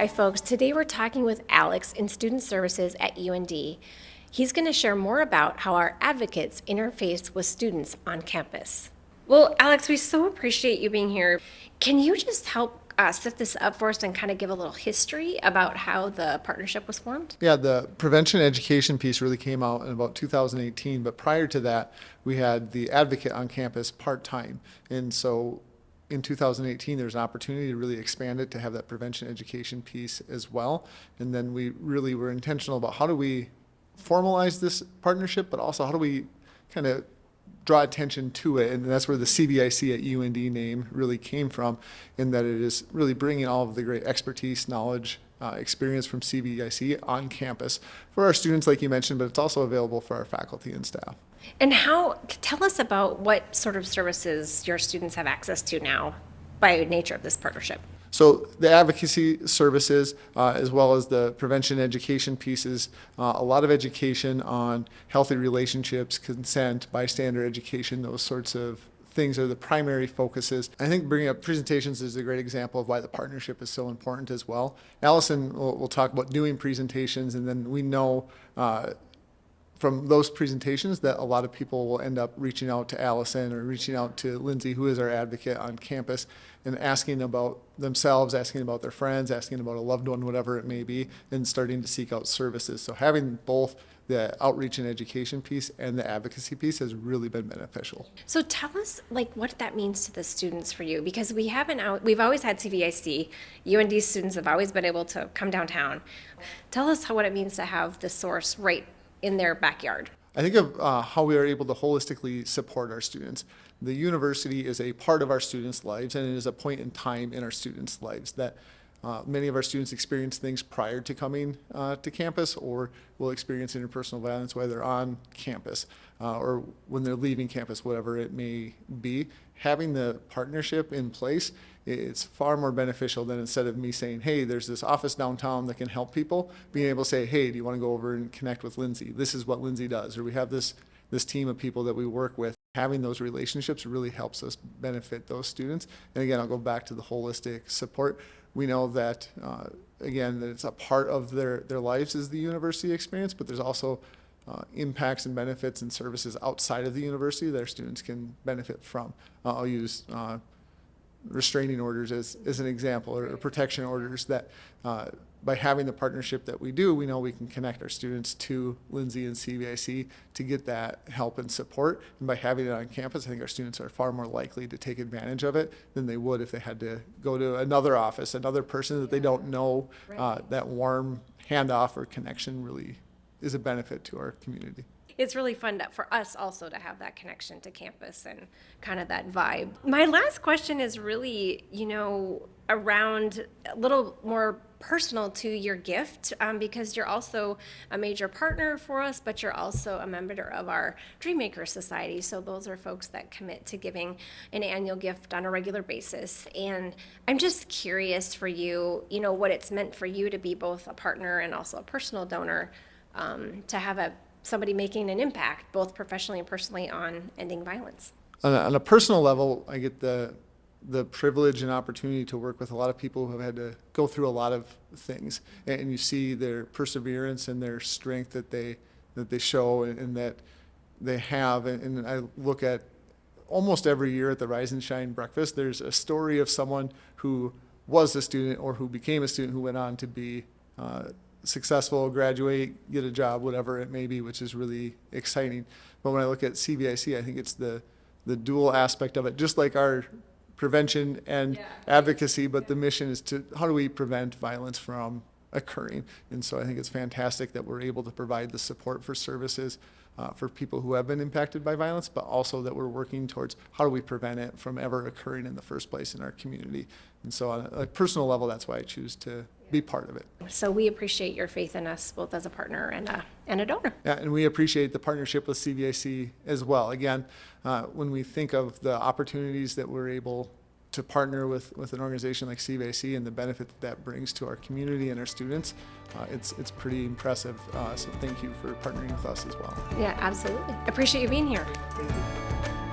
Hi, folks. Today we're talking with Alex in Student Services at UND. He's going to share more about how our advocates interface with students on campus. Well, Alex, we so appreciate you being here. Can you just help set this up for us and kind of give a little history about how the partnership was formed? Yeah, the prevention education piece really came out in about 2018, but prior to that, we had the advocate on campus part-time. And so in 2018, there was an opportunity to really expand it to have that prevention education piece as well. And then we really were intentional about how do we formalize this partnership, but also how do we kind of draw attention to it, and that's where the CVIC at UND name really came from, in that it is really bringing all of the great expertise, knowledge, experience from CVIC on campus for our students, like you mentioned, but it's also available for our faculty and staff. And tell us about what sort of services your students have access to now by nature of this partnership. So the advocacy services, as well as the prevention education pieces, a lot of education on healthy relationships, consent, bystander education, those sorts of things are the primary focuses. I think bringing up presentations is a great example of why the partnership is so important as well. Allison will talk about doing presentations, and then we know from those presentations that a lot of people will end up reaching out to Allison or reaching out to Lindsay, who is our advocate on campus, and asking about themselves, asking about their friends, asking about a loved one, whatever it may be, and starting to seek out services. So having both the outreach and education piece and the advocacy piece has really been beneficial. So tell us what that means to the students for you, because we've always had CVIC. UND students have always been able to come downtown. Tell us what it means to have the source right in their backyard. I think of how we are able to holistically support our students. The university is a part of our students' lives, and it is a point in time in our students' lives that many of our students experience things prior to coming to campus, or will experience interpersonal violence while they're on campus or when they're leaving campus, whatever it may be. Having the partnership in place, it's far more beneficial than instead of me saying, hey, there's this office downtown that can help people, being able to say, hey, do you want to go over and connect with Lindsay? This is what Lindsay does. Or we have this team of people that we work with. Having those relationships really helps us benefit those students. And again, I'll go back to the holistic support. We know that, again, that it's a part of their lives is the university experience, but there's also impacts and benefits and services outside of the university that our students can benefit from. I'll use restraining orders as an example, or protection orders that by having the partnership that we do, we know we can connect our students to Lindsay and CVIC to get that help and support. And by having it on campus, I think our students are far more likely to take advantage of it than they would if they had to go to another office, another person that they don't know. That warm handoff or connection really is a benefit to our community. It's really fun for us also to have that connection to campus and kind of that vibe. My last question is really, around a little more personal to your gift, because you're also a major partner for us, but you're also a member of our Dreammaker Society. So those are folks that commit to giving an annual gift on a regular basis. And I'm just curious for you, what it's meant for you to be both a partner and also a personal donor, to have somebody making an impact, both professionally and personally, on ending violence. On a personal level, I get the privilege and opportunity to work with a lot of people who have had to go through a lot of things, and you see their perseverance and their strength that they show and that they have. And I look at almost every year at the Rise and Shine breakfast, there's a story of someone who was a student or who became a student who went on to be successful, graduate, get a job, whatever it may be, which is really exciting. But when I look at CVIC, I think it's the dual aspect of it, just like our prevention and advocacy, but the mission is to how do we prevent violence from occurring. And so I think it's fantastic that we're able to provide the support for services for people who have been impacted by violence, but also that we're working towards how do we prevent it from ever occurring in the first place in our community. And so on a personal level, that's why I choose to be part of it. So we appreciate your faith in us, both as a partner and a donor. Yeah, and we appreciate the partnership with CVIC as well. Again, when we think of the opportunities that we're able to partner with an organization like CVIC and the benefit that brings to our community and our students, it's pretty impressive. So thank you for partnering with us as well. Yeah, absolutely. Appreciate you being here. Thank you.